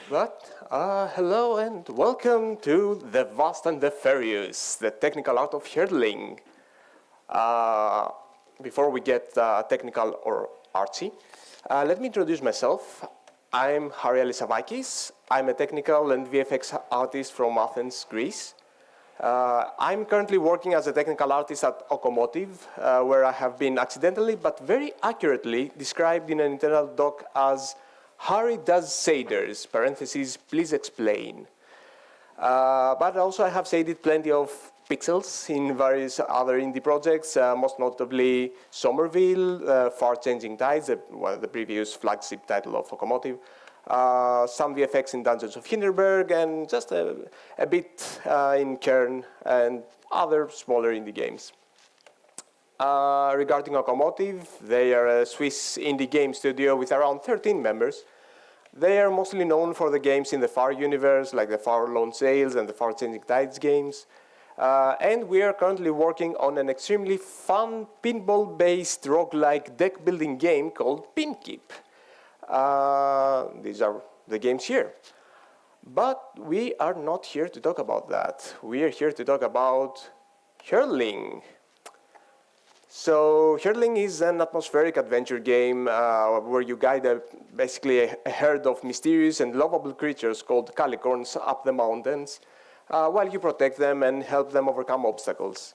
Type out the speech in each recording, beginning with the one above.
Hello and welcome to The Vast and the Furious, the technical art of herdling. Before we get technical or artsy, let me introduce myself. I'm Alisavakis. I'm a technical and VFX artist from Athens, Greece. I'm currently working as a technical artist at Okomotive, where I have been accidentally but very accurately described in an internal doc as Harry does shaders, parentheses, please explain. But also I have shaded plenty of pixels in various other indie projects, most notably Somerville, Far Changing Tides, the previous flagship title of Okomotive, some VFX in Dungeons of Hindenburg, and just a bit in Kern and other smaller indie games. Regarding Okomotive, they are a Swiss indie game studio with around 13 members. They are mostly known for the games in the Far universe, like the Far Lone Sails and the Far Changing Tides games. And we are currently working on an extremely fun pinball-based roguelike deck-building game called Pinkeep. These are the games here. But we are not here to talk about that. We are here to talk about herdling. So herdling is an atmospheric adventure game where you guide basically a herd of mysterious and lovable creatures called calicorns up the mountains while you protect them and help them overcome obstacles.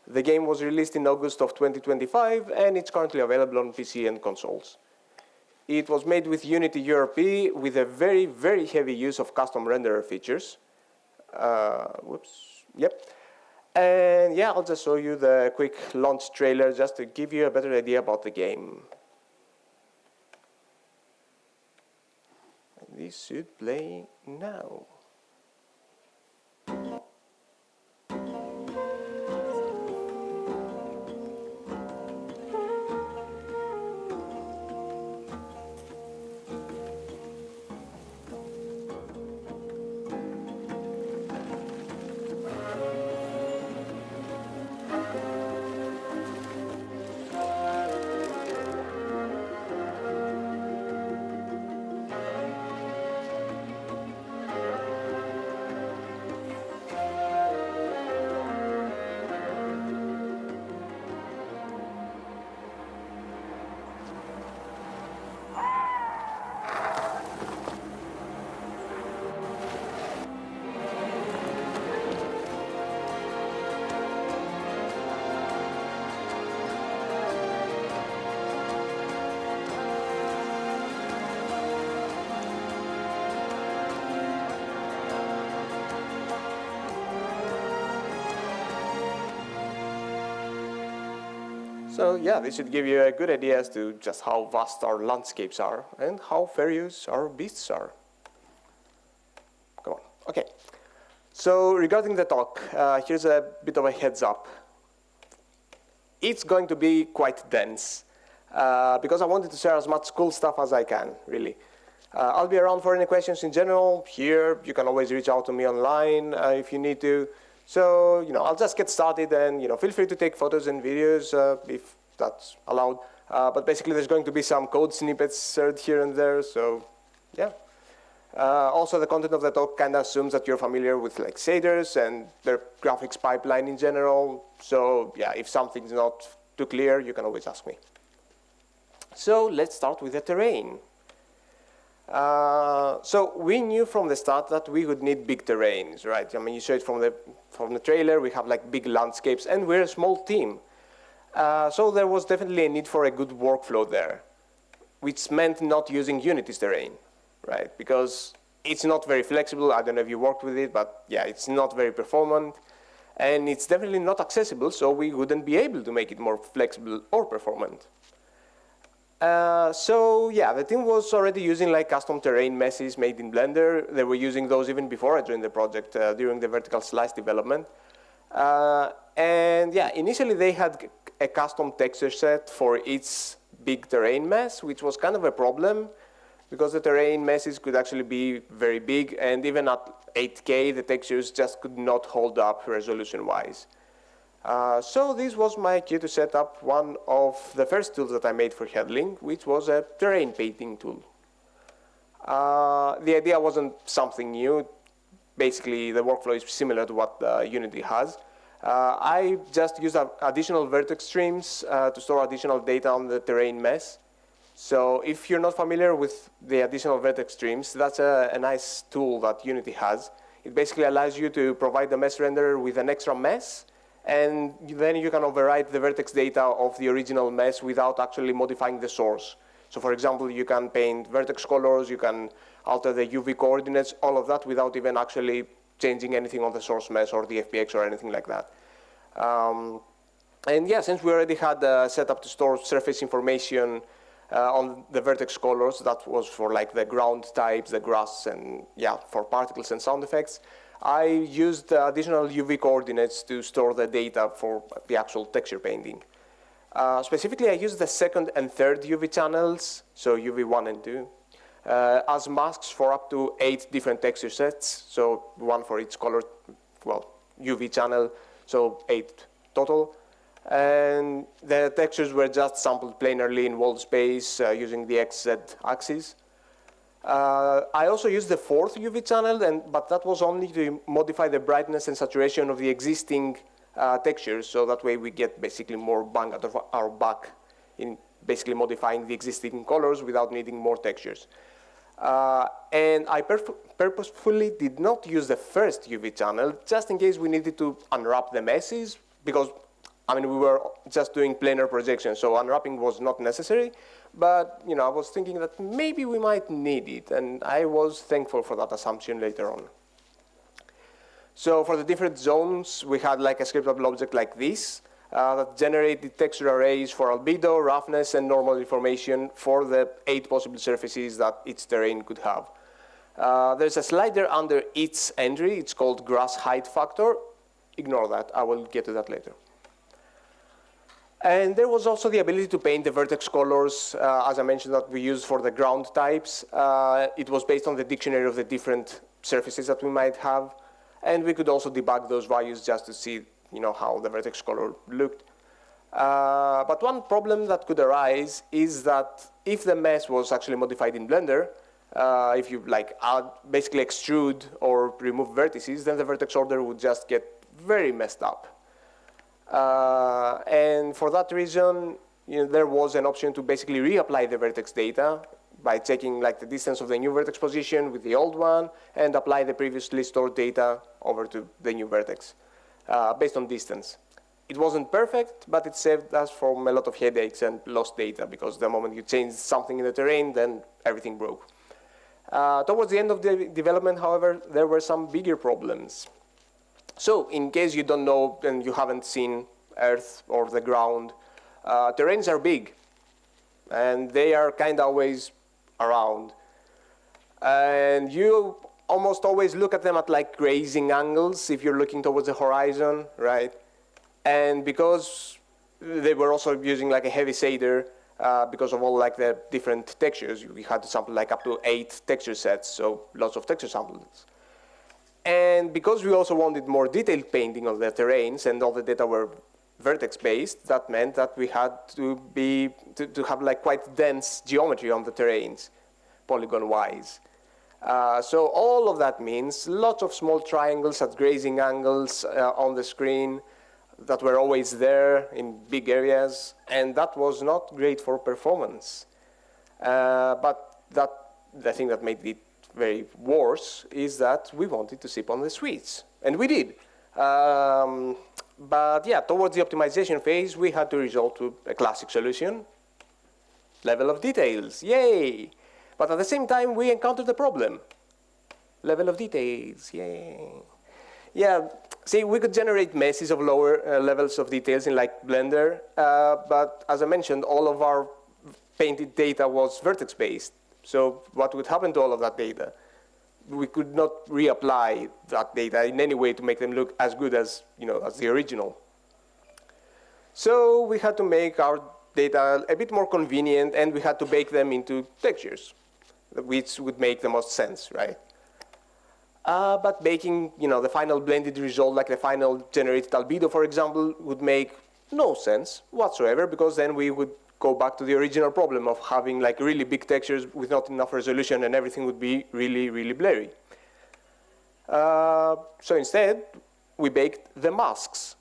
The game was released in August of 2025 and it's currently available on PC and consoles. It was made with Unity URP with a very, very heavy use of custom renderer features. And yeah, I'll just show you the quick launch trailer just to give you a better idea about the game. This should play now. So yeah, this should give you a good idea as to just how vast our landscapes are and how various our beasts are. Come on, okay. So regarding the talk, here's a bit of a heads up. It's going to be quite dense because I wanted to share as much cool stuff as I can, really. I'll be around for any questions in general. Here, you can always reach out to me online if you need to. So, I'll just get started and, feel free to take photos and videos if that's allowed. But basically, there's going to be some code snippets shared here and there, so, yeah. Also, the content of the talk kind of assumes that you're familiar with, like, shaders and their graphics pipeline in general. So, yeah, if something's not too clear, you can always ask me. So, let's start with the terrain. So we knew from the start that we would need big terrains, right? I mean, you saw it from the trailer. We have like big landscapes, and we're a small team. So there was definitely a need for a good workflow there, which meant not using Unity's terrain, right? Because it's not very flexible. I don't know if you worked with it, but yeah, it's not very performant, and it's definitely not accessible. So we wouldn't be able to make it more flexible or performant. So yeah, the team was already using like custom terrain meshes made in Blender. They were using those even before I joined the project during the vertical slice development. And yeah, initially they had a custom texture set for each big terrain mesh, which was kind of a problem because the terrain meshes could actually be very big, and even at 8K, the textures just could not hold up resolution-wise. So this was my cue to set up one of the first tools that I made for herdling, which was a terrain painting tool. The idea wasn't something new. Basically, the workflow is similar to what Unity has. I just used additional vertex streams to store additional data on the terrain mesh. So if you're not familiar with the additional vertex streams, that's a nice tool that Unity has. It basically allows you to provide the mesh renderer with an extra mesh, and then you can overwrite the vertex data of the original mesh without actually modifying the source. So for example, you can paint vertex colors, you can alter the UV coordinates, all of that without even actually changing anything on the source mesh or the FBX or anything like that. And yeah, since we already had set up to store surface information on the vertex colors, that was for like the ground types, the grass, and yeah, for particles and sound effects, I used additional UV coordinates to store the data for the actual texture painting. Specifically, I used the second and third UV channels, so UV 1 and 2, as masks for up to 8 different texture sets, so one for each color, well, UV channel, so 8 total. And the textures were just sampled planarly in wall space using the XZ axis. I also used the fourth UV channel, but that was only to modify the brightness and saturation of the existing textures, so that way we get basically more bang out of our buck in basically modifying the existing colors without needing more textures. And I purposefully did not use the first UV channel, just in case we needed to unwrap the meshes, because I mean, we were just doing planar projections, so unwrapping was not necessary. But you know, I was thinking that maybe we might need it, and I was thankful for that assumption later on. So for the different zones, we had like a scriptable object like this that generated texture arrays for albedo, roughness, and normal information for the 8 possible surfaces that each terrain could have. There's a slider under each entry. It's called grass height factor. Ignore that. I will get to that later. And there was also the ability to paint the vertex colors, as I mentioned, that we used for the ground types. It was based on the dictionary of the different surfaces that we might have. And we could also debug those values just to see, you know, how the vertex color looked. But one problem that could arise is that if the mesh was actually modified in Blender, if you like basically extrude or remove vertices, then the vertex order would just get very messed up. And for that reason, you know, there was an option to basically reapply the vertex data by checking like the distance of the new vertex position with the old one and apply the previously stored data over to the new vertex based on distance. It wasn't perfect, but it saved us from a lot of headaches and lost data, because the moment you change something in the terrain, then everything broke. Towards the end of the development, however, there were some bigger problems. So in case you don't know and you haven't seen Earth or the ground, terrains are big, and they are kind of always around. And you almost always look at them at like grazing angles if you're looking towards the horizon, right? And because they were also using like a heavy shader, because of all like the different textures, we had to sample like up to 8 texture sets, so lots of texture samples. And because we also wanted more detailed painting of the terrains and all the data were vertex-based, that meant that we had to have like quite dense geometry on the terrains, polygon-wise. So all of that means lots of small triangles at grazing angles on the screen that were always there in big areas, and that was not great for performance. But the thing that made it very worse is that we wanted to sip on the sweets, and we did. But yeah, towards the optimization phase, we had to resort to a classic solution: level of details, yay! But at the same time, we encountered a problem: level of details, yay! Yeah, see, we could generate meshes of lower levels of details in like Blender, but as I mentioned, all of our painted data was vertex-based. So what would happen to all of that data? We could not reapply that data in any way to make them look as good as, you know, as the original. So we had to make our data a bit more convenient, and we had to bake them into textures, which would make the most sense, right? But baking, you know, the final blended result, like the final generated albedo, for example, would make no sense whatsoever, because then we would go back to the original problem of having like really big textures with not enough resolution and everything would be really, really blurry. So instead, we baked the masks.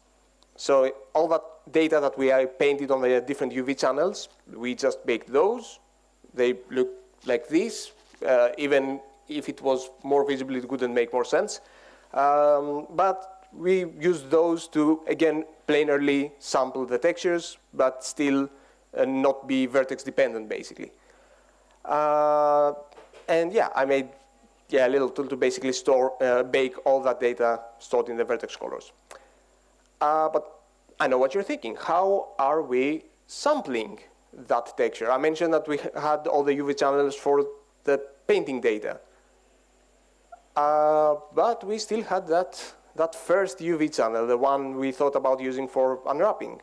So all that data that we painted on the different UV channels, we just baked those. They look like this. Even if it was more visible, it wouldn't make more sense. But we used those to, again, planarly sample the textures, but still not be vertex dependent, basically. And yeah, I made a little tool to basically bake all that data stored in the vertex colors. But I know what you're thinking. How are we sampling that texture? I mentioned that we had all the UV channels for the painting data. But we still had that first UV channel, the one we thought about using for unwrapping.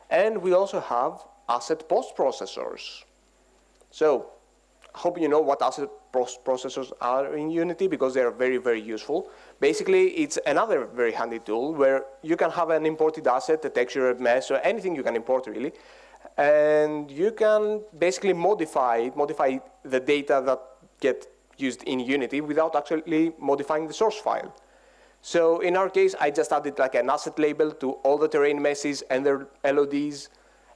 And we also have asset post-processors. So I hope you know what asset post-processors are in Unity, because they are very, very useful. Basically, it's another very handy tool where you can have an imported asset, a texture, a mesh, or anything you can import, really. And you can basically modify the data that get used in Unity without actually modifying the source file. So in our case, I just added like an asset label to all the terrain meshes and their LODs,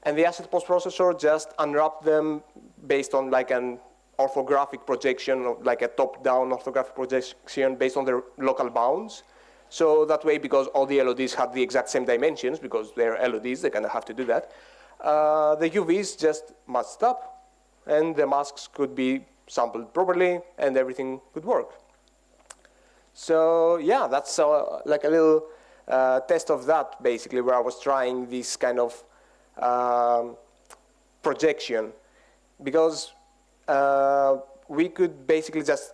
and the asset post-processor just unwrapped them based on like an orthographic projection, or like a top-down orthographic projection based on their local bounds. So that way, because all the LODs had the exact same dimensions, because they're LODs, they kind of have to do that, the UVs just matched up, and the masks could be sampled properly, and everything could work. So yeah, that's like a little test of that, basically, where I was trying this kind of projection, because we could basically just,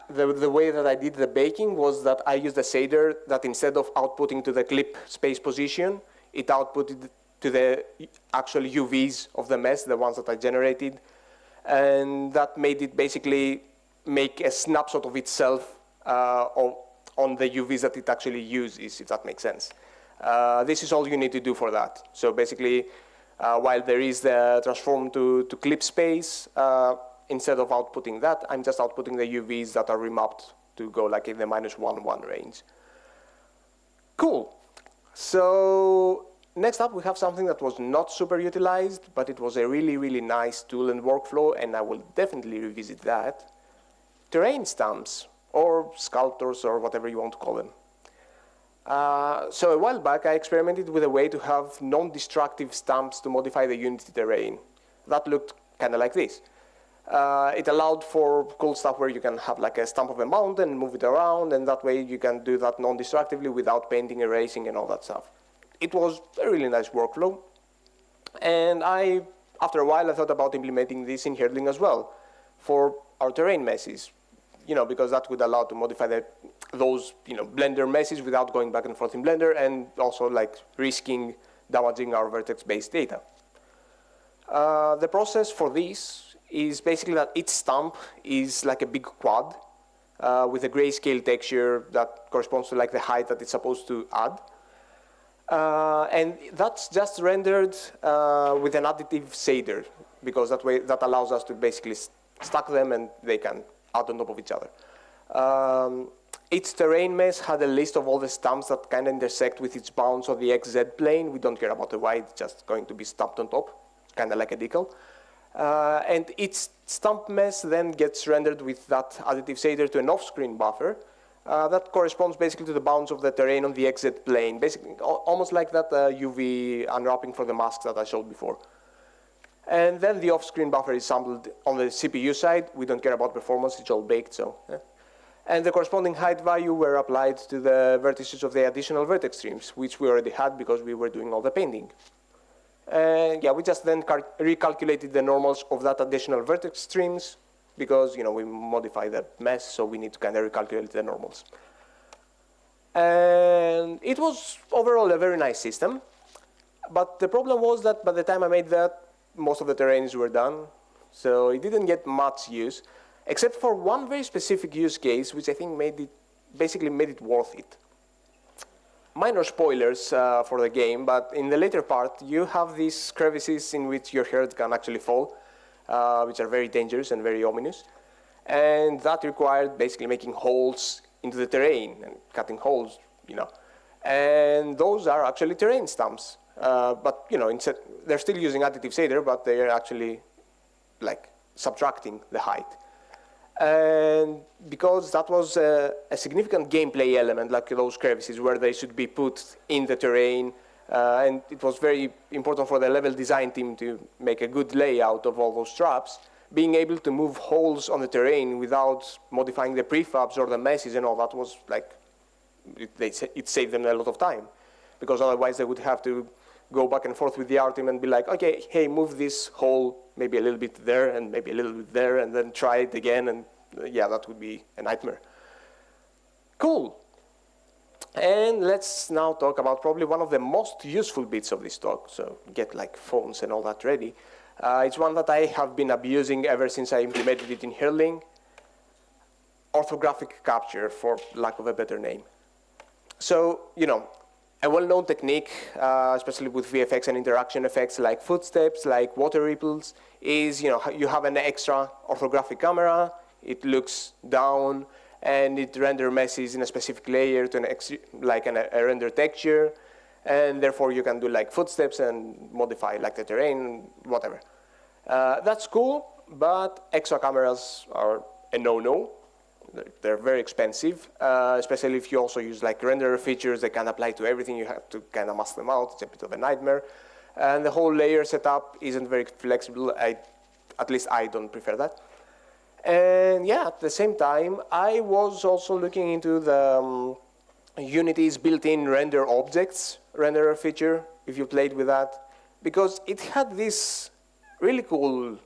the way that I did the baking was that I used a shader that instead of outputting to the clip space position, it outputted to the actual UVs of the mesh, the ones that I generated. And that made it basically make a snapshot of itself on the UVs that it actually uses, if that makes sense. This is all you need to do for that. So basically, while there is the transform to clip space, instead of outputting that, I'm just outputting the UVs that are remapped to go like in the -1, range. Cool. So next up, we have something that was not super utilized, but it was a really, really nice tool and workflow, and I will definitely revisit that. Terrain stamps, or sculptors, or whatever you want to call them. So a while back, I experimented with a way to have non-destructive stamps to modify the Unity terrain. That looked kind of like this. It allowed for cool stuff where you can have like a stamp of a mountain, move it around, and that way you can do that non-destructively without painting, erasing, and all that stuff. It was a really nice workflow. And after a while, I thought about implementing this in Herdling as well for our terrain meshes, because that would allow to modify those Blender meshes without going back and forth in Blender, and also like risking damaging our vertex-based data. The process for this is basically that each stamp is like a big quad with a grayscale texture that corresponds to like the height that it's supposed to add. And that's just rendered with an additive shader, because that allows us to basically stack them and they can add on top of each other. Each terrain mesh had a list of all the stamps that kind of intersect with its bounds on the XZ plane. We don't care about the Y, it's just going to be stamped on top, kind of like a decal. And each stamp mesh then gets rendered with that additive shader to an off-screen buffer that corresponds basically to the bounds of the terrain on the XZ plane, basically almost like that UV unwrapping for the masks that I showed before. And then the off-screen buffer is sampled on the CPU side. We don't care about performance, it's all baked, so. Yeah. And the corresponding height value were applied to the vertices of the additional vertex streams, which we already had because we were doing all the painting. And yeah, we just then recalculated the normals of that additional vertex streams, because we modify the mesh, so we need to kind of recalculate the normals. And it was overall a very nice system, but the problem was that by the time I made that, most of the terrains were done, so it didn't get much use, except for one very specific use case, which I think basically made it worth it. minor spoilers for the game, but in the later part, you have these crevices in which your herd can actually fall, which are very dangerous and very ominous. And that required basically making holes into the terrain and cutting holes, you know. And those are actually terrain stumps. But, you know, instead, they're still using additive shader, but they're actually, like, subtracting the height. And because that was a significant gameplay element, like those crevices where they should be put in the terrain, and it was very important for the level design team to make a good layout of all those traps, being able to move holes on the terrain without modifying the prefabs or the meshes and all that was like, it saved them a lot of time, because otherwise they would have to go back and forth with the art team and be like, okay, hey, move this hole maybe a little bit there and maybe a little bit there, and then try it again, and yeah, that would be a nightmare. Cool. And let's now talk about probably one of the most useful bits of this talk, so get like phones and all that ready. It's one that I have been abusing ever since I implemented it in Herdling. Orthographic capture, for lack of a better name. So, you know, a well-known technique, especially with VFX and interaction effects like footsteps, like water ripples, is, you know, you have an extra orthographic camera, it looks down, and it render meshes in a specific layer to a render texture, and therefore you can do like footsteps and modify like the terrain, whatever. That's cool, but extra cameras are a no-no. They're very expensive, especially if you also use like renderer features. They can apply to everything. You have to kind of mask them out. It's a bit of a nightmare. And the whole layer setup isn't very flexible. At least I don't prefer that. And yeah, at the same time, I was also looking into the Unity's built-in render objects renderer feature, if you played with that, because it had this really cool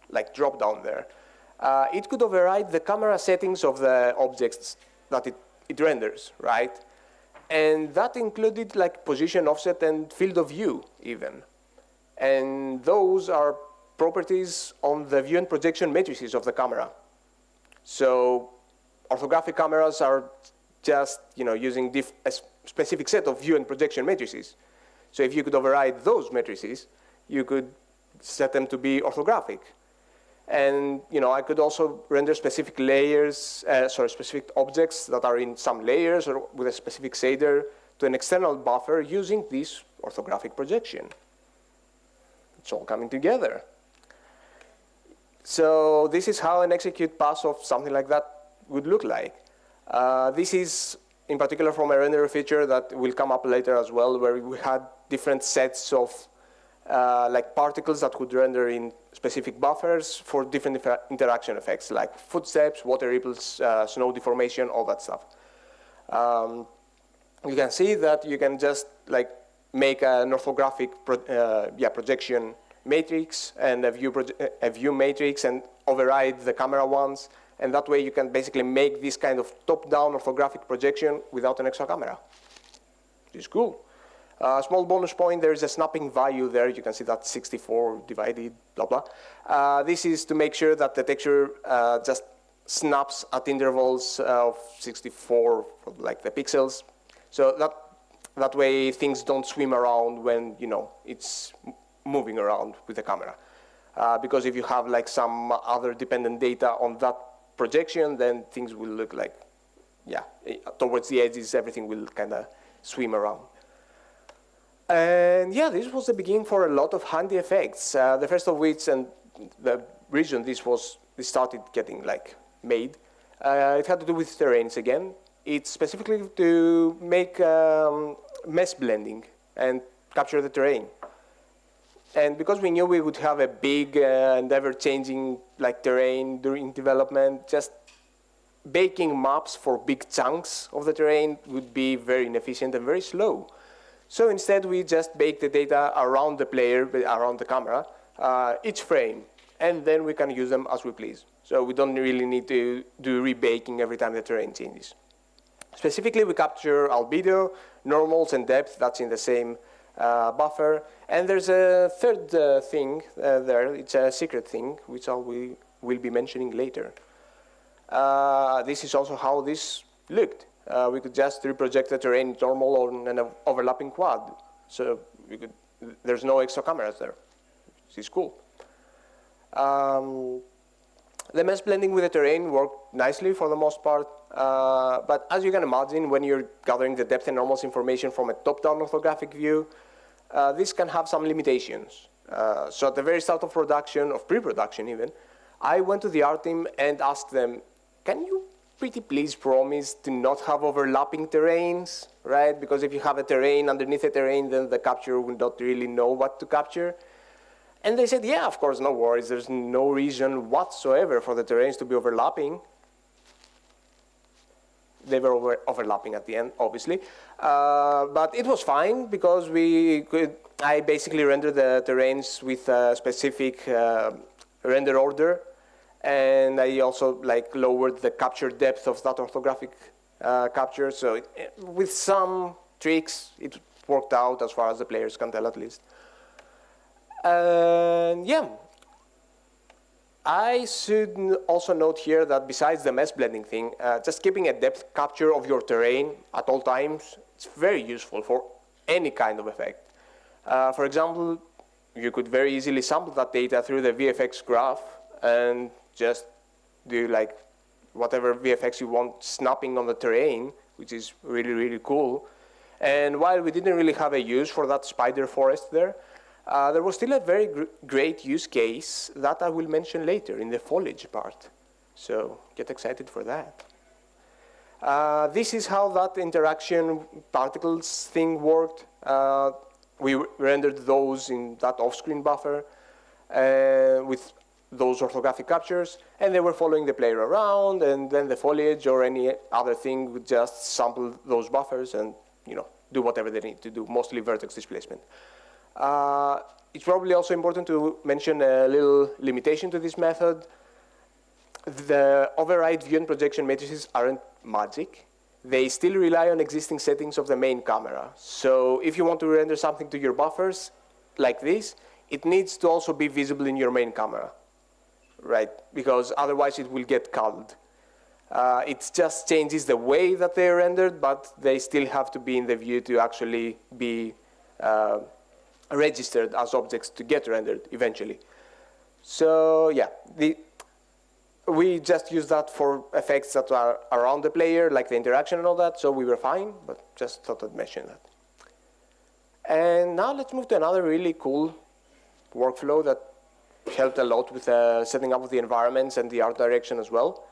like drop-down there. It could override the camera settings of the objects that it renders, right? And that included like position, offset, and field of view even. And those are properties on the view and projection matrices of the camera. So orthographic cameras are just, you know, using a specific set of view and projection matrices. So if you could override those matrices, you could set them to be orthographic. And, you know, I could also render specific layers, specific objects that are in some layers or with a specific shader to an external buffer using this orthographic projection. It's all coming together. So this is how an execute pass of something like that would look like. This is in particular from a renderer feature that will come up later as well, where we had different sets of like particles that would render in specific buffers for different interaction effects, like footsteps, water ripples, snow deformation, all that stuff. You can see that you can just like make an orthographic projection matrix and a view matrix and override the camera ones, and that way you can basically make this kind of top-down orthographic projection without an extra camera. Which is cool. Small bonus point, there is a snapping value there. You can see that 64 divided, blah, blah. This is to make sure that the texture just snaps at intervals of 64, like the pixels. So that way things don't swim around when, you know, it's moving around with the camera. Because if you have like some other dependent data on that projection, then things will look like, yeah, towards the edges, everything will kind of swim around. And yeah, this was the beginning for a lot of handy effects. The first of which, and the reason this started getting like made, it had to do with terrains again. It's specifically to make mesh blending and capture the terrain. And because we knew we would have a big and ever-changing like terrain during development, just baking maps for big chunks of the terrain would be very inefficient and very slow. So instead, we just bake the data around the player, around the camera, each frame, and then we can use them as we please. So we don't really need to do rebaking every time the terrain changes. Specifically, we capture albedo, normals, and depth. That's in the same buffer. And there's a third thing there. It's a secret thing, which we will be mentioning later. This is also how this looked. we could just reproject the terrain normal on an overlapping quad. So there's no extra cameras there, which is cool. The mesh blending with the terrain worked nicely for the most part, but as you can imagine, when you're gathering the depth and normals information from a top-down orthographic view, this can have some limitations. So at the very start of production, of pre-production even, I went to the art team and asked them, can you pretty please promise to not have overlapping terrains, right? Because if you have a terrain underneath a terrain, then the capture will not really know what to capture. And they said, yeah, of course, no worries. There's no reason whatsoever for the terrains to be overlapping. They were overlapping at the end, obviously. But it was fine because I basically rendered the terrains with a specific render order. And I also lowered the capture depth of that orthographic capture. So with some tricks, it worked out as far as the players can tell, at least. And yeah, I should also note here that besides the mesh blending thing, just keeping a depth capture of your terrain at all times, it's very useful for any kind of effect. For example, you could very easily sample that data through the VFX graph and just do whatever VFX you want snapping on the terrain, which is really, really cool. And while we didn't really have a use for that spider forest there was still a very great use case that I will mention later in the foliage part. So get excited for that. This is how that interaction particles thing worked. We rendered those in that off-screen buffer with those orthographic captures, and they were following the player around, and then the foliage or any other thing would just sample those buffers and do whatever they need to do, mostly vertex displacement. It's probably also important to mention a little limitation to this method. The override view and projection matrices aren't magic. They still rely on existing settings of the main camera. So if you want to render something to your buffers like this, it needs to also be visible in your main camera, right? Because otherwise it will get culled. It just changes the way that they're rendered, but they still have to be in the view to actually be registered as objects to get rendered eventually. So yeah, we just use that for effects that are around the player, like the interaction and all that, so we were fine, but just thought I'd mention that. And now let's move to another really cool workflow that helped a lot with setting up of the environments and the art direction as well.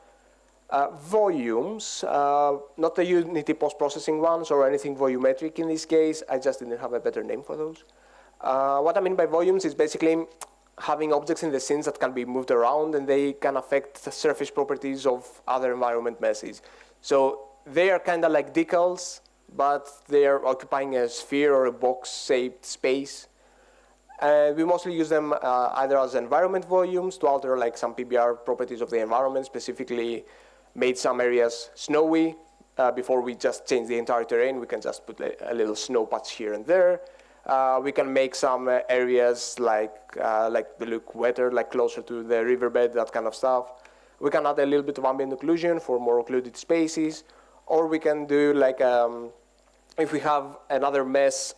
Volumes, not the Unity post-processing ones or anything volumetric in this case. I just didn't have a better name for those. What I mean by volumes is basically having objects in the scenes that can be moved around and they can affect the surface properties of other environment meshes. So they are kind of like decals, but they are occupying a sphere or a box-shaped space. And we mostly use them either as environment volumes to alter some PBR properties of the environment, specifically made some areas snowy. Before we just change the entire terrain, we can just put a little snow patch here and there. We can make some areas they look wetter, closer to the riverbed, that kind of stuff. We can add a little bit of ambient occlusion for more occluded spaces, or we can do if we have another mesh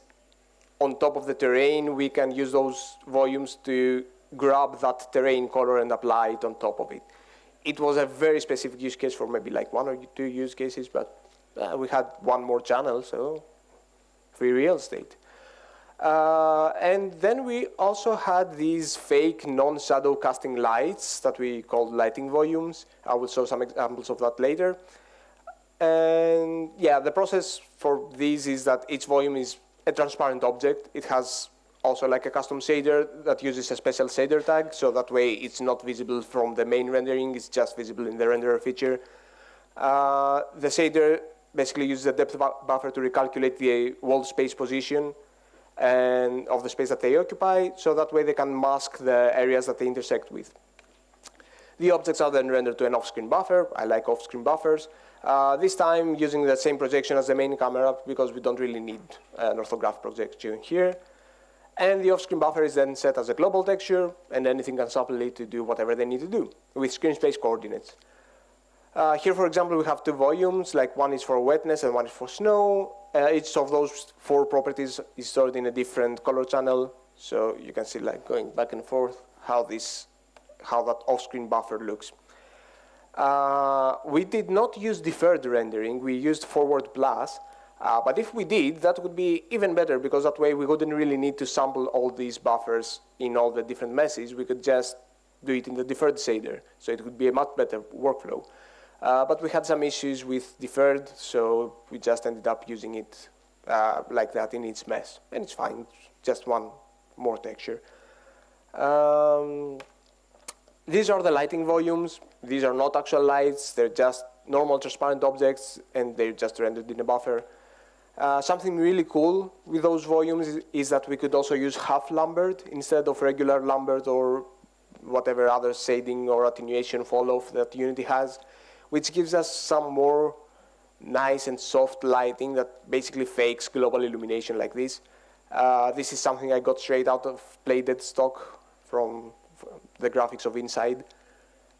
on top of the terrain, we can use those volumes to grab that terrain color and apply it on top of it. It was a very specific use case for maybe one or two use cases, but we had one more channel, so free real estate. And then we also had these fake non-shadow casting lights that we called lighting volumes. I will show some examples of that later. And yeah, the process for these is that each volume is a transparent object. It has also a custom shader that uses a special shader tag, so that way it's not visible from the main rendering, it's just visible in the renderer feature. The shader basically uses a depth buffer to recalculate the wall space position and of the space that they occupy, so that way they can mask the areas that they intersect with. The objects are then rendered to an off-screen buffer. I like off-screen buffers. This time using the same projection as the main camera because we don't really need an orthographic projection here. And the off-screen buffer is then set as a global texture, and anything can sample it to do whatever they need to do with screen space coordinates. Here, for example, we have two volumes, like one is for wetness and one is for snow. Each of those four properties is stored in a different color channel, so you can see like going back and forth how that off-screen buffer looks. We did not use deferred rendering, we used forward plus, but if we did, that would be even better, because that way we wouldn't really need to sample all these buffers in all the different meshes. We could just do it in the deferred shader, so it would be a much better workflow. But we had some issues with deferred, so we just ended up using it like that in its mesh. And it's fine, it's just one more texture. These are the lighting volumes. These are not actual lights, they're just normal transparent objects, and they're just rendered in a buffer. Something really cool with those volumes is that we could also use half Lambert instead of regular Lambert or whatever other shading or attenuation fall-off that Unity has, which gives us some more nice and soft lighting that basically fakes global illumination like this. This is something I got straight out of Playdead stock from the graphics of Inside.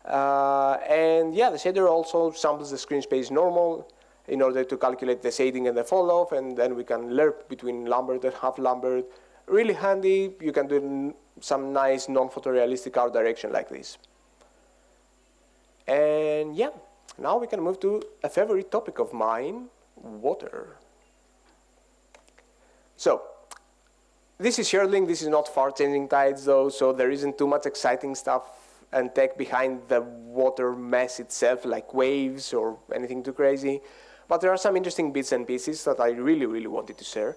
And yeah, the shader also samples the screen space normal in order to calculate the shading and the fall-off, and then we can lerp between Lambert and half Lambert. Really handy. You can do some nice non-photorealistic art direction like this. And yeah, now we can move to a favorite topic of mine, water. So, this is Herdling. This is not far-changing tides though, so there isn't too much exciting stuff and tech behind the water mess itself, like waves or anything too crazy. But there are some interesting bits and pieces that I really, really wanted to share.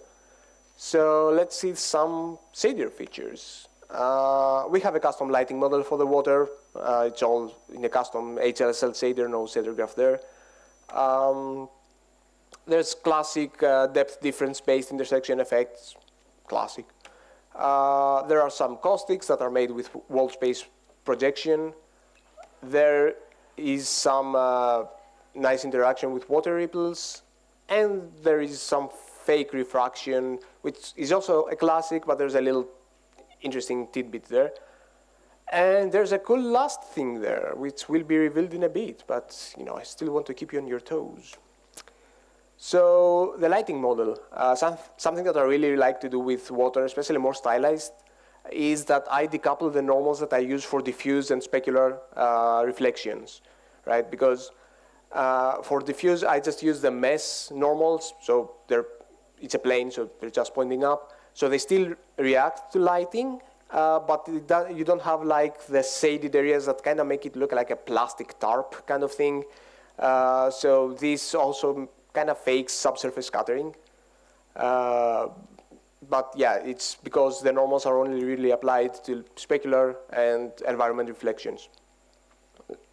So let's see some shader features. We have a custom lighting model for the water. It's all in a custom HLSL shader, no shader graph there. There's classic depth difference-based intersection effects, classic. There are some caustics that are made with wall space projection. There is some nice interaction with water ripples, and there is some fake refraction, which is also a classic, but there's a little interesting tidbit there. And there's a cool last thing there, which will be revealed in a bit, but you know, I still want to keep you on your toes. So the lighting model, something that I really like to do with water, especially more stylized, is that I decouple the normals that I use for diffuse and specular reflections, right? Because for diffuse, I just use the mesh normals, so it's a plane, so they're just pointing up. So they still react to lighting, but you don't have like the shaded areas that kind of make it look like a plastic tarp kind of thing. So this also kind of fakes subsurface scattering. But yeah, it's because the normals are only really applied to specular and environment reflections.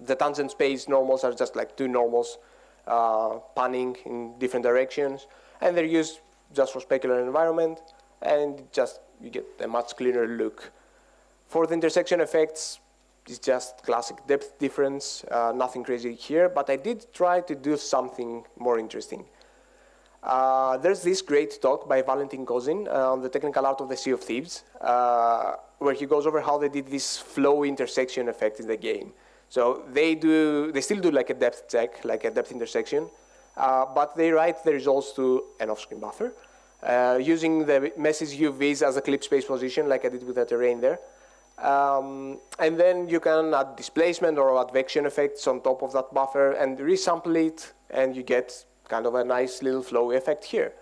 The tangent space normals are just like two normals panning in different directions, and they're used just for specular environment, and just you get a much cleaner look. For the intersection effects, it's just classic depth difference, nothing crazy here, but I did try to do something more interesting. There's this great talk by Valentin Kozin on the technical art of the Sea of Thieves, where he goes over how they did this flow intersection effect in the game. So they still do like a depth check, like a depth intersection, but they write the results to an off-screen buffer, using the message UVs as a clip space position, like I did with the terrain there. And then you can add displacement or advection effects on top of that buffer and resample it, and you get kind of a nice little flow effect here.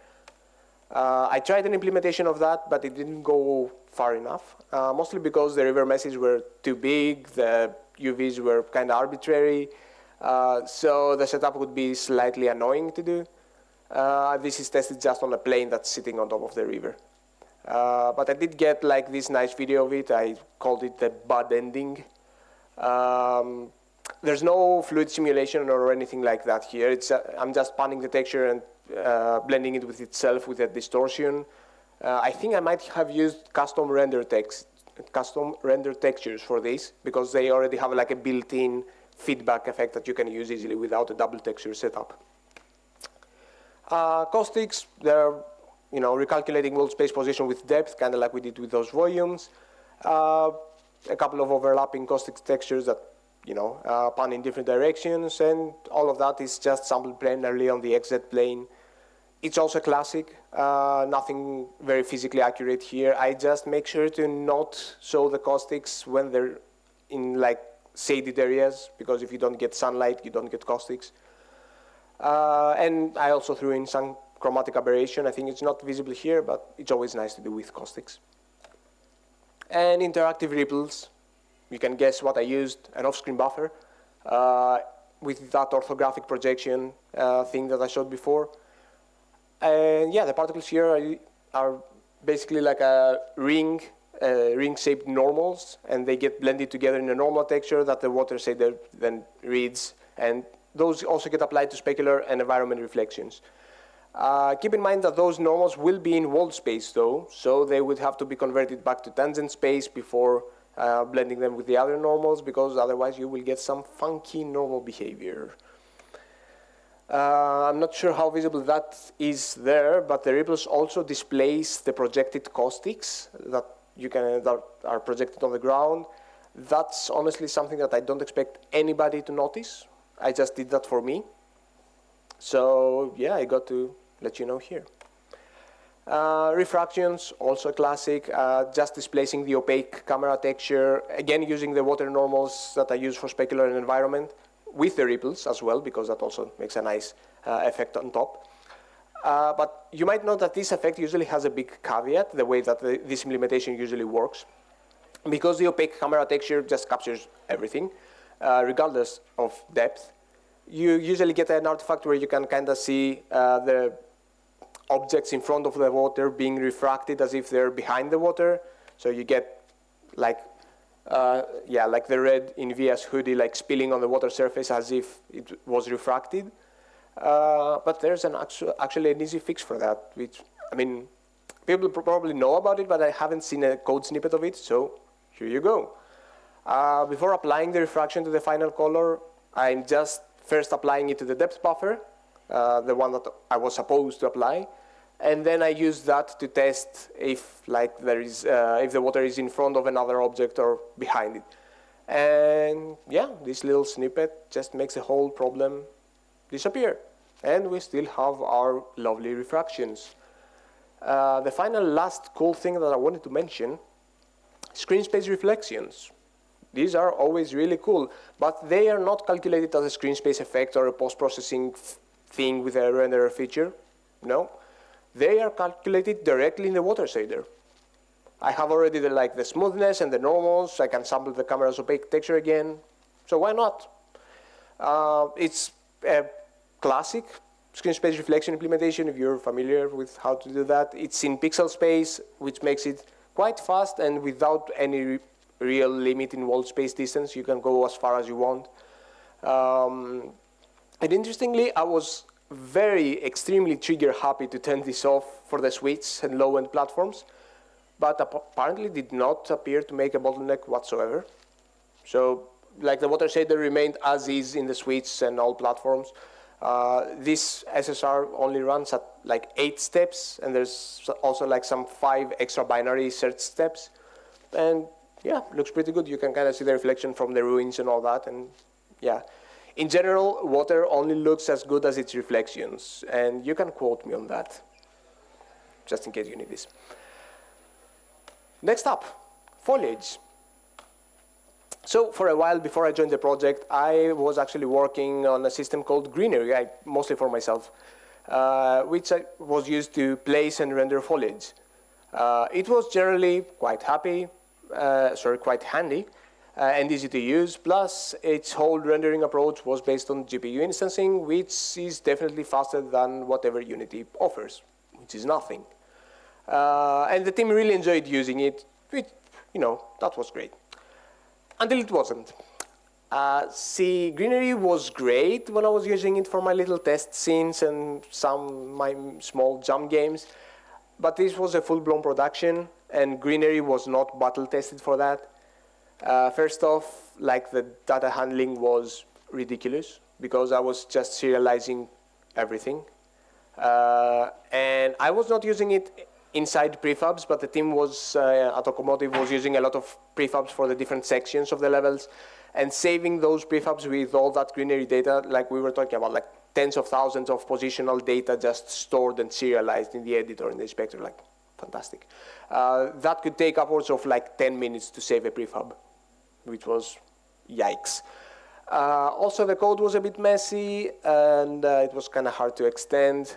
I tried an implementation of that, but it didn't go far enough, mostly because the river meshes were too big, the UVs were kind of arbitrary, so the setup would be slightly annoying to do. This is tested just on a plane that's sitting on top of the river. But I did get like this nice video of it. I called it the bud ending. There's no fluid simulation or anything like that here. I'm just panning the texture and blending it with itself with a distortion. I think I might have used custom render textures for this, because they already have like a built-in feedback effect that you can use easily without a double texture setup. Caustics, they're recalculating world space position with depth, kind of like we did with those volumes. A couple of overlapping caustic textures that pan in different directions, and all of that is just sampled linearly on the XZ plane. It's also classic, nothing very physically accurate here. I just make sure to not show the caustics when they're in like shaded areas, because if you don't get sunlight, you don't get caustics. And I also threw in some chromatic aberration. I think it's not visible here, but it's always nice to do with caustics. And interactive ripples. You can guess what I used, an off-screen buffer with that orthographic projection thing that I showed before. And yeah, the particles here are basically like a ring-shaped normals, and they get blended together in a normal texture that the water shader then reads, and those also get applied to specular and environment reflections. Keep in mind that those normals will be in wall space though, so they would have to be converted back to tangent space before blending them with the other normals, because otherwise you will get some funky normal behavior. I'm not sure how visible that is there, but the ripples also displace the projected caustics that are projected on the ground. That's honestly something that I don't expect anybody to notice. I just did that for me. So yeah, I got to let you know here. Refractions, also classic, just displacing the opaque camera texture, again using the water normals that I use for specular and environment, with the ripples as well, because that also makes a nice effect on top. But you might know that this effect usually has a big caveat, the way that this implementation usually works. Because the opaque camera texture just captures everything, regardless of depth, you usually get an artifact where you can kind of see the objects in front of the water being refracted as if they're behind the water. So you get like, like the red in Via's hoodie, like spilling on the water surface as if it was refracted. But there's actually an easy fix for that, which, I mean, people probably know about it, but I haven't seen a code snippet of it, so here you go. Before applying the refraction to the final color, I'm just first applying it to the depth buffer, the one that I was supposed to apply, and then I use that to test if if the water is in front of another object or behind it. And yeah, this little snippet just makes the whole problem disappear, and we still have our lovely refractions. The final last cool thing that I wanted to mention, screen space reflections. These are always really cool, but they are not calculated as a screen space effect or a post-processing thing with a renderer feature. No, they are calculated directly in the water shader. I have already the smoothness and the normals. I can sample the camera's opaque texture again, so why not? It's a classic screen space reflection implementation, if you're familiar with how to do that. It's in pixel space, which makes it quite fast, and without any real limit in wall space distance. You can go as far as you want. And interestingly, I was extremely trigger happy to turn this off for the Switch and low-end platforms, but apparently did not appear to make a bottleneck whatsoever. So, like, the water shader remained as is in the Switch and all platforms. This SSR only runs at like 8 steps, and there's also like some 5 extra binary search steps. And yeah, looks pretty good. You can kind of see the reflection from the ruins and all that. And yeah, in general, water only looks as good as its reflections. And you can quote me on that, just in case you need this. Next up, foliage. So for a while before I joined the project, I was actually working on a system called Greenery, mostly for myself, which I was used to place and render foliage. It was generally quite quite handy and easy to use. Plus, its whole rendering approach was based on GPU instancing, which is definitely faster than whatever Unity offers, which is nothing. And the team really enjoyed using it, which, that was great. Until it wasn't. Greenery was great when I was using it for my little test scenes and my small jump games, but this was a full-blown production, and Greenery was not battle-tested for that. First off, the data handling was ridiculous, because I was just serializing everything. And I was not using it inside prefabs, but the team was at Okomotive was using a lot of prefabs for the different sections of the levels, and saving those prefabs with all that greenery data, like we were talking about, like tens of thousands of positional data just stored and serialized in the editor, in the inspector, like fantastic. That could take upwards of like 10 minutes to save a prefab, which was yikes. Also, the code was a bit messy, and it was kind of hard to extend,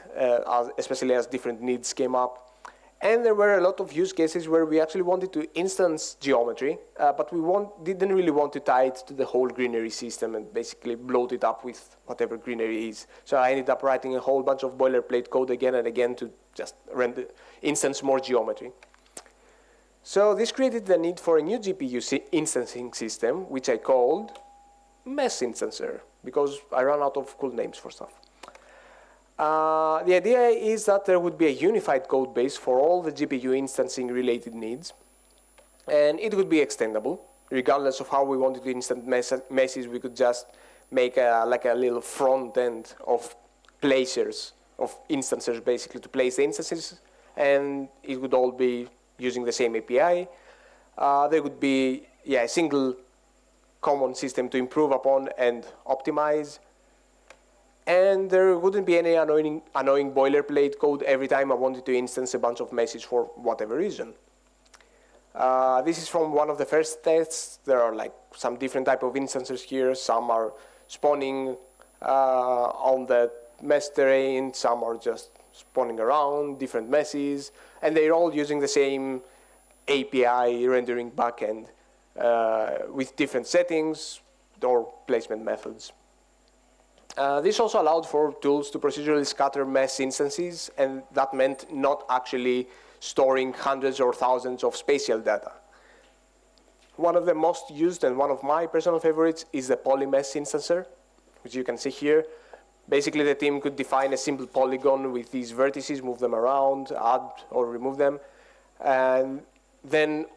especially as different needs came up. And there were a lot of use cases where we actually wanted to instance geometry, but we didn't really want to tie it to the whole greenery system and basically bloat it up with whatever greenery is. So I ended up writing a whole bunch of boilerplate code again and again to just instance more geometry. So this created the need for a new GPU instancing system, which I called Mess Instancer, because I ran out of cool names for stuff. The idea is that there would be a unified code base for all the GPU instancing related needs, and it would be extendable. Regardless of how we wanted to instant messes, we could just make like a little front end of placers, of instancers basically, to place the instances, and it would all be using the same API. There would be a single common system to improve upon and optimize. And there wouldn't be any annoying boilerplate code every time I wanted to instance a bunch of messes for whatever reason. This is from one of the first tests. There are like some different type of instances here. Some are spawning on the mesh terrain. Some are just spawning around different messes. And they're all using the same API rendering backend with different settings or placement methods. This also allowed for tools to procedurally scatter mesh instances, and that meant not actually storing hundreds or thousands of spatial data. One of the most used and one of my personal favorites is the polymesh instancer, which you can see here. Basically, the team could define a simple polygon with these vertices, move them around, add or remove them, and then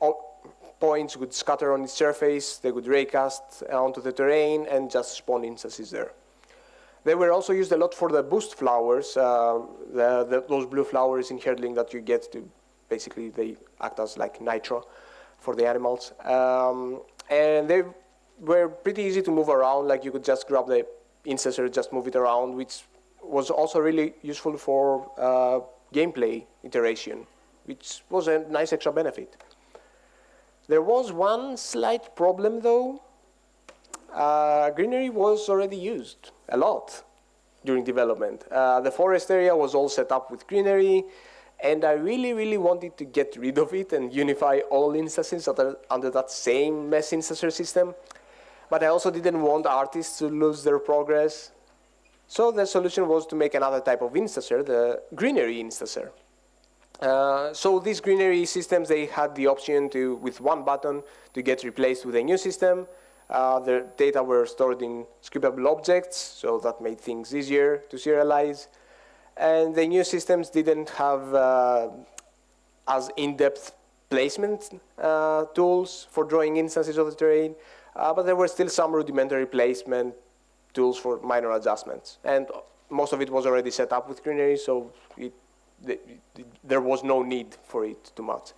points would scatter on its surface. They would raycast onto the terrain and just spawn instances there. They were also used a lot for the boost flowers, those blue flowers in Herdling that you get to, basically they act as like nitro for the animals. And they were pretty easy to move around, like you could just grab the instancer, just move it around, which was also really useful for gameplay iteration, which was a nice extra benefit. There was one slight problem though. Greenery was already used a lot during development. The forest area was all set up with greenery, and I really wanted to get rid of it and unify all instances that are under that same mesh instancer system. But I also didn't want artists to lose their progress. So the solution was to make another type of instancer, the greenery instancer. So these greenery systems, they had the option to, with one button, to get replaced with a new system. The data were stored in scriptable objects, so that made things easier to serialize. And the new systems didn't have as in-depth placement tools for drawing instances of the terrain, but there were still some rudimentary placement tools for minor adjustments. And most of it was already set up with greenery, so there was no need for it too much.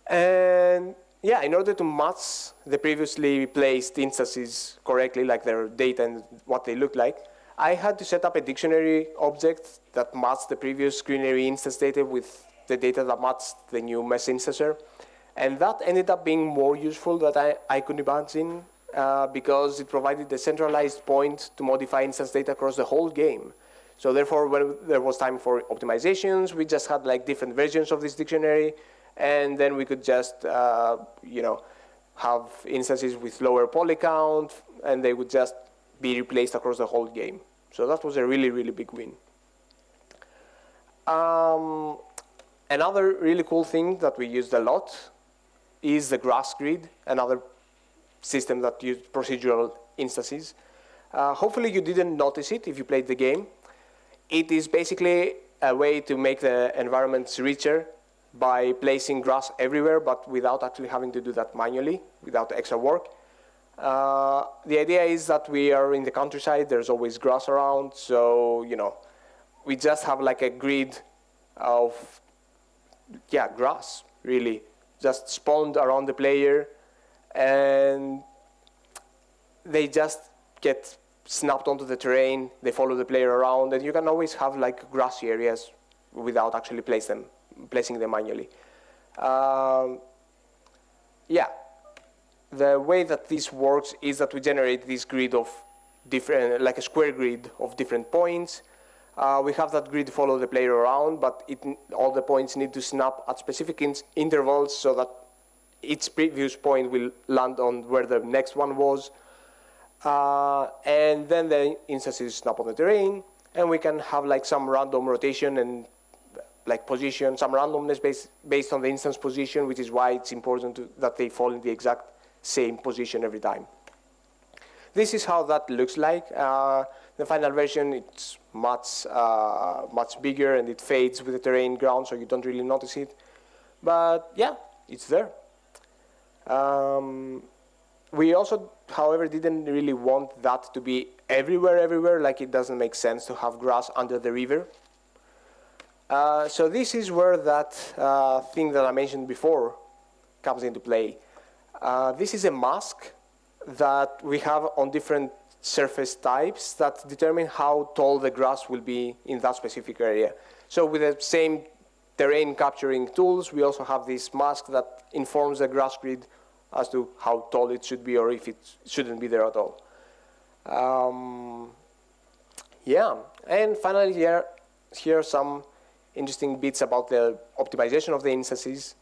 And yeah, in order to match the previously placed instances correctly, like their data and what they look like, I had to set up a dictionary object that matched the previous greenery instance data with the data that matched the new mesh instancer. And that ended up being more useful than I could imagine because it provided a centralized point to modify instance data across the whole game. So therefore, when there was time for optimizations, we just had like different versions of this dictionary, and then we could just, have instances with lower poly count, and they would just be replaced across the whole game. So that was a really big win. Another really cool thing that we used a lot is the grass grid, another system that used procedural instances. Hopefully you didn't notice it if you played the game. It is basically a way to make the environments richer by placing grass everywhere, but without actually having to do that manually, without extra work. The idea is that we are in the countryside, there's always grass around, so we just have like a grid of yeah, grass, really, just spawned around the player, and they just get snapped onto the terrain, they follow the player around, and you can always have like grassy areas without actually placing them manually. Yeah, the way that this works is that we generate this grid of different, like a square grid of different points. We have that grid follow the player around, but all the points need to snap at specific intervals so that each previous point will land on where the next one was. And then the instances snap on the terrain, and we can have like some random rotation and like position, some randomness based on the instance position, which is why it's important that they fall in the exact same position every time. This is how that looks like. The final version, it's much bigger, and it fades with the terrain ground, so you don't really notice it. But yeah, it's there. We also, however, didn't really want that to be everywhere, like it doesn't make sense to have grass under the river. So this is where that thing that I mentioned before comes into play. This is a mask that we have on different surface types that determine how tall the grass will be in that specific area. So with the same terrain capturing tools, we also have this mask that informs the grass grid as to how tall it should be or if it shouldn't be there at all. Yeah, and finally here are some interesting bits about the optimization of the instances.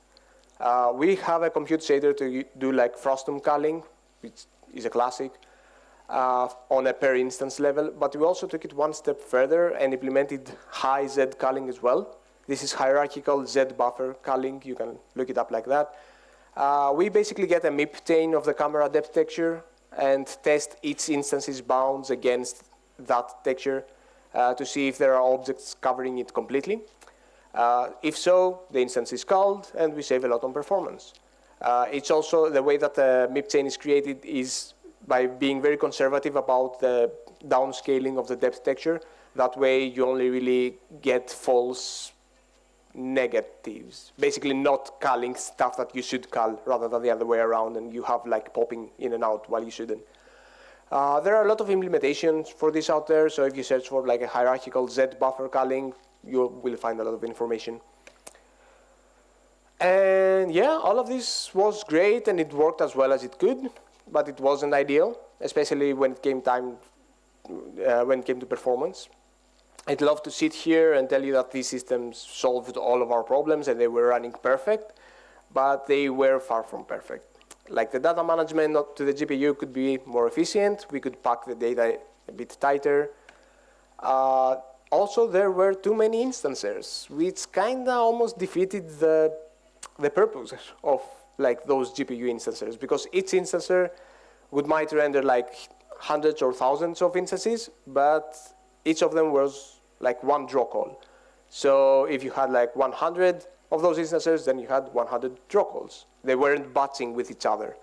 We have a compute shader to do like frustum culling, which is a classic, on a per instance level, but we also took it one step further and implemented high Z culling as well. This is hierarchical Z buffer culling. You can look it up like that. We basically get a MIP chain of the camera depth texture and test each instance's bounds against that texture to see if there are objects covering it completely. If so, the instance is culled and we save a lot on performance. It's also the way that the MIP chain is created is by being very conservative about the downscaling of the depth texture. That way you only really get false negatives, basically not culling stuff that you should cull rather than the other way around, and you have like popping in and out while you shouldn't. There are a lot of implementations for this out there, so if you search for like a hierarchical Z buffer culling, you will find a lot of information. And yeah, all of this was great and it worked as well as it could, but it wasn't ideal, especially when it came to performance. I'd love to sit here and tell you that these systems solved all of our problems and they were running perfect, but they were far from perfect. Like the data management to the GPU could be more efficient. We could pack the data a bit tighter. Also, there were too many instances, which kind of almost defeated the purpose of like those GPU instances, because each instancer might render like hundreds or thousands of instances, but each of them was like one draw call. So if you had like 100 of those instances, then you had 100 draw calls. They weren't batching with each other.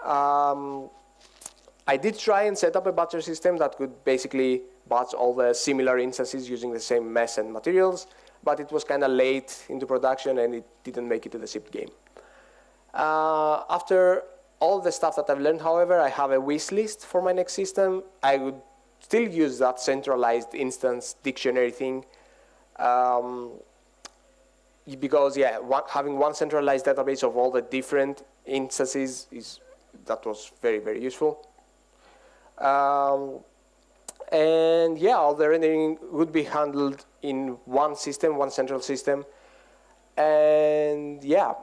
I did try and set up a batcher system that could basically batch all the similar instances using the same mess and materials, but it was kind of late into production and it didn't make it to the shipped game. After all the stuff that I've learned, however, I have a wish list for my next system. I would still use that centralized instance dictionary thing, because yeah, having one centralized database of all the different instances that was very, very useful. And yeah, all the rendering would be handled in one system, one central system. And yeah,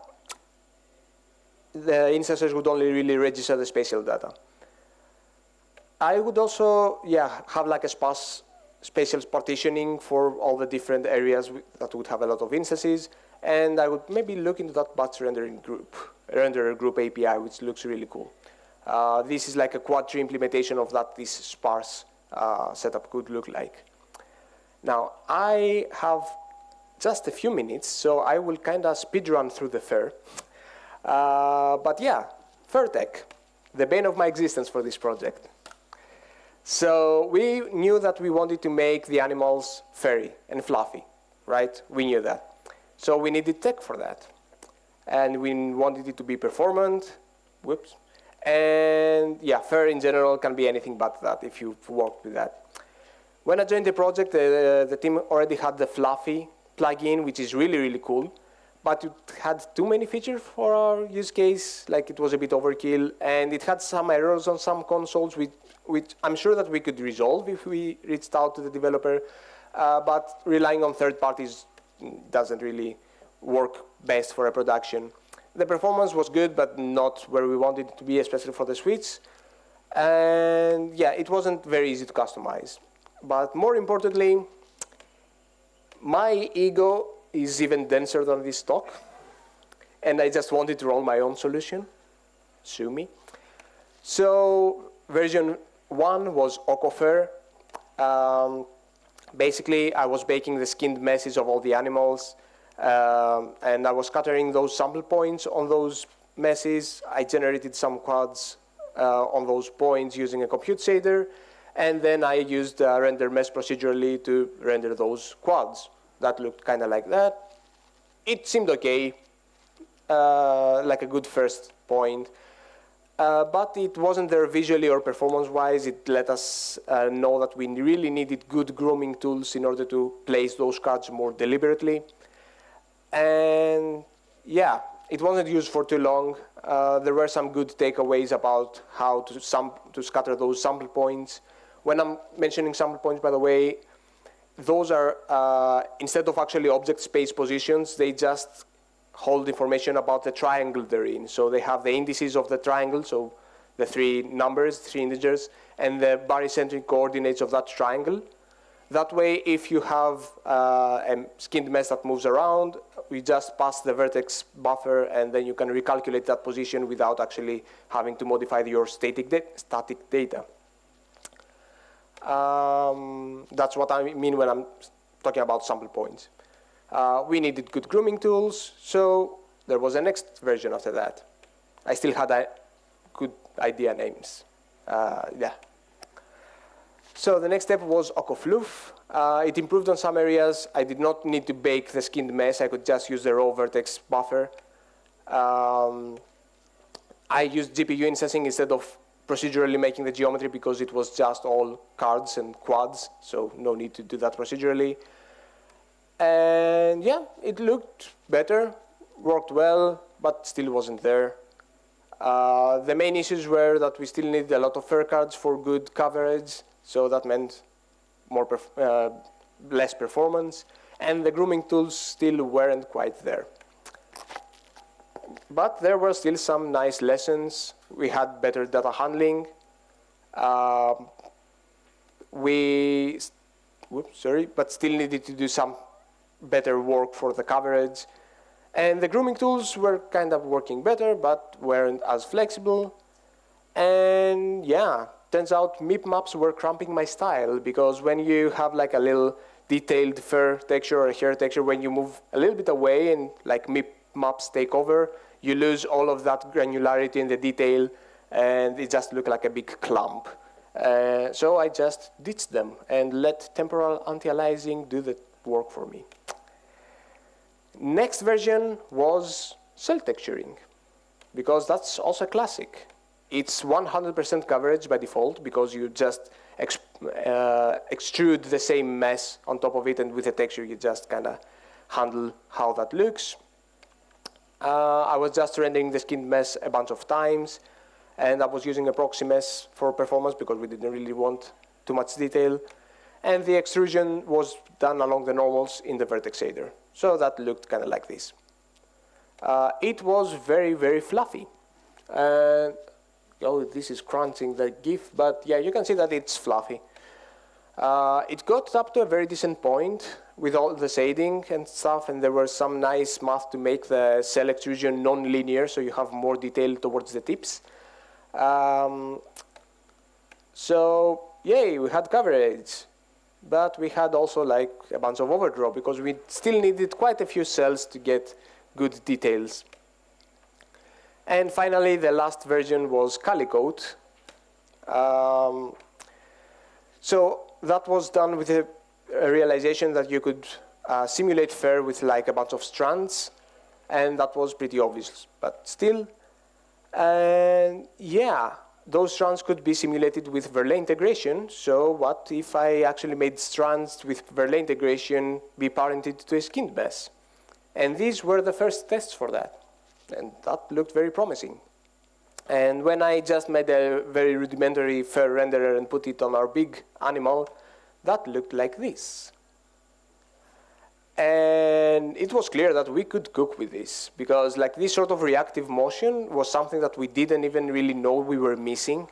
the instances would only really register the spatial data. I would also, yeah, have like a spatial partitioning for all the different areas that would have a lot of instances. And I would maybe look into that batch renderer group API, which looks really cool. This is like a quad-tree implementation of that this sparse setup could look like. Now, I have just a few minutes, so I will kind of speed run through the fair. But yeah, fair tech, the bane of my existence for this project. So we knew that we wanted to make the animals furry and fluffy, right? We knew that. So we needed tech for that. And we wanted it to be performant. Whoops. And yeah, fair in general can be anything but that if you've worked with that. When I joined the project, the team already had the Fluffy plugin, which is really, really cool. But it had too many features for our use case, like it was a bit overkill, and it had some errors on some consoles, which I'm sure that we could resolve if we reached out to the developer, but relying on third parties doesn't really work best for a production. The performance was good, but not where we wanted it to be, especially for the Switch. And yeah, it wasn't very easy to customize. But more importantly, my ego is even denser than this talk, and I just wanted to roll my own solution. Sue me. So version 1 was Okomotive. Basically, I was baking the skinned messes of all the animals, and I was scattering those sample points on those messes. I generated some quads on those points using a compute shader, and then I used render mesh procedurally to render those quads. That looked kind of like that. It seemed okay, like a good first point. But it wasn't there visually or performance-wise. It let us know that we really needed good grooming tools in order to place those cards more deliberately. And yeah, it wasn't used for too long. There were some good takeaways about how to scatter those sample points. When I'm mentioning sample points, by the way, those are, instead of actually object space positions, they just hold information about the triangle they're in. So they have the indices of the triangle, so the 3 numbers, 3 integers, and the barycentric coordinates of that triangle. That way, if you have a skinned mesh that moves around, we just pass the vertex buffer, and then you can recalculate that position without actually having to modify your static data. That's what I mean when I'm talking about sample points. We needed good grooming tools, so there was a next version after that. I still had good idea names. Yeah. So the next step was Okomotive. It improved on some areas. I did not need to bake the skinned mesh. I could just use the raw vertex buffer. I used GPU instancing instead of procedurally making the geometry because it was just all cards and quads, so no need to do that procedurally. And yeah, it looked better, worked well, but still wasn't there. The main issues were that we still needed a lot of fair cards for good coverage, so that meant less performance, and the grooming tools still weren't quite there. But there were still some nice lessons. We had better data handling. But still needed to do some better work for the coverage. And the grooming tools were kind of working better, but weren't as flexible. And yeah, turns out MIP maps were cramping my style, because when you have like a little detailed fur texture or hair texture, when you move a little bit away and like MIP maps take over, you lose all of that granularity in the detail, and it just looked like a big clump. So I just ditched them and let temporal anti-aliasing do the work for me. Next version was cell texturing, because that's also classic. It's 100% coverage by default, because you just extrude the same mesh on top of it, and with the texture you just kind of handle how that looks. I was just rendering the skinned mesh a bunch of times, and I was using a proxy mesh for performance because we didn't really want too much detail. And the extrusion was done along the normals in the vertex shader. So that looked kind of like this. It was very, very fluffy. Oh, this is crunching the GIF, but yeah, you can see that it's fluffy. It got up to a very decent point with all the shading and stuff, and there was some nice math to make the cell extrusion non-linear, so you have more detail towards the tips. So, yay, we had coverage. But we had also like a bunch of overdraw, because we still needed quite a few cells to get good details. And finally, the last version was Calicoat. So that was done with a realization that you could simulate fur with like a bunch of strands, and that was pretty obvious, but still. And yeah, those strands could be simulated with Verlet integration. So what if I actually made strands with Verlet integration be parented to a skinned mesh? And these were the first tests for that. And that looked very promising. And when I just made a very rudimentary fur renderer and put it on our big animal, that looked like this. And it was clear that we could cook with this, because like this sort of reactive motion was something that we didn't even really know we were missing.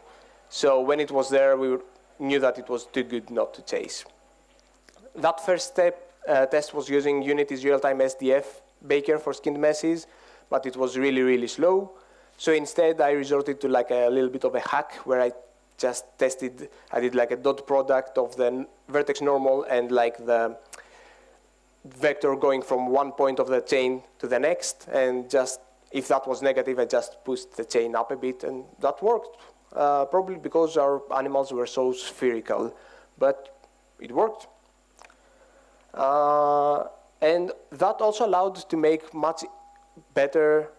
So when it was there, we knew that it was too good not to chase. That first test was using Unity's real-time SDF baker for skinned meshes, but it was really, really slow. So instead, I resorted to like a little bit of a hack where I just tested, I did like a dot product of the vertex normal and like the vector going from one point of the chain to the next, and just if that was negative, I just pushed the chain up a bit, and that worked. Probably because our animals were so spherical, but it worked. And that also allowed to make much better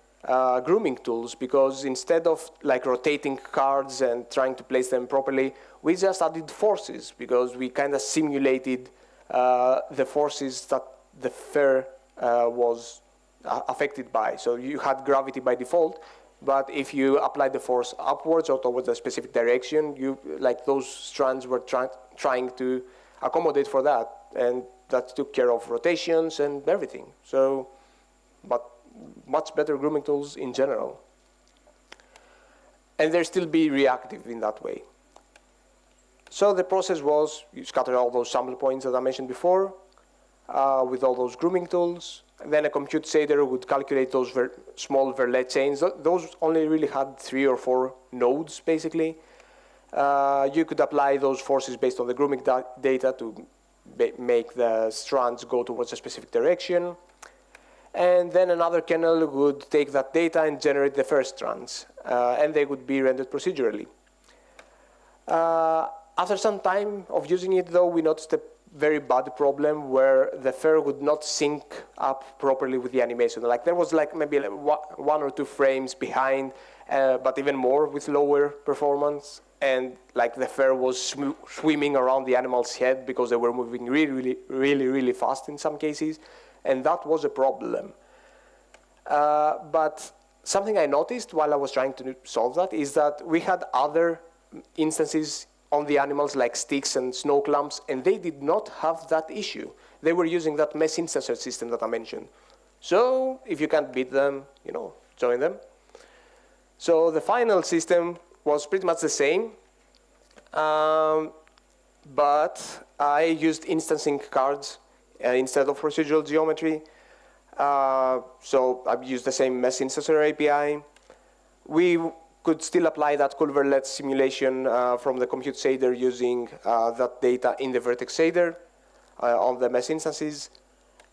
grooming tools, because instead of like rotating cards and trying to place them properly, we just added forces, because we kind of simulated the forces that the fur was affected by. So you had gravity by default, but if you applied the force upwards or towards a specific direction, you like those strands were trying to accommodate for that, and that took care of rotations and everything. So, but much better grooming tools in general. And they'll still be reactive in that way. So the process was, you scatter all those sample points that I mentioned before, with all those grooming tools. And then a compute shader would calculate those small Verlet chains. Those only really had 3 or 4 nodes, basically. You could apply those forces based on the grooming data to make the strands go towards a specific direction. And then another kernel would take that data and generate the first strands. And they would be rendered procedurally. After some time of using it, though, we noticed a very bad problem where the fur would not sync up properly with the animation. Like there was like maybe 1 or 2 frames behind, but even more with lower performance. And like the fur was swimming around the animal's head because they were moving really fast in some cases. And that was a problem. But something I noticed while I was trying to solve that is that we had other instances on the animals like sticks and snow clumps, and they did not have that issue. They were using that mesh instancer system that I mentioned. So if you can't beat them, you know, join them. So the final system was pretty much the same, but I used instancing cards instead of procedural geometry. So I used the same mesh instancer API. We could still apply that cool Verlet simulation from the compute shader using that data in the vertex shader on the mesh instances.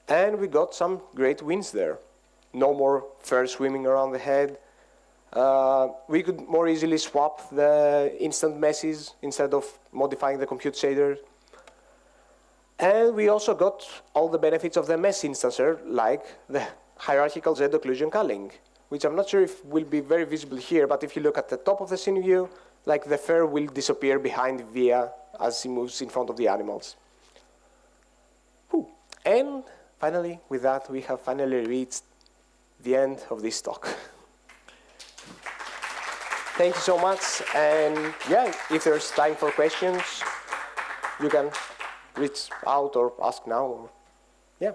And we got some great wins there. No more fur swimming around the head. We could more easily swap the instant meshes instead of modifying the compute shader. And we also got all the benefits of the mesh instancer, like the hierarchical Z occlusion culling, which I'm not sure if will be very visible here, but if you look at the top of the scene view, like the fur will disappear behind Via as he moves in front of the animals. Whew. And finally, with that, we have finally reached the end of this talk. Thank you so much. And yeah, if there's time for questions, you can reach out or ask now. Or, yeah.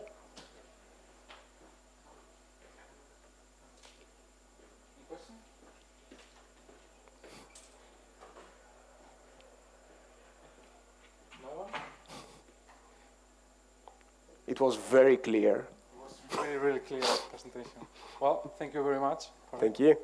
It was very clear. It was really clear presentation. Well, thank you very much. Thank you.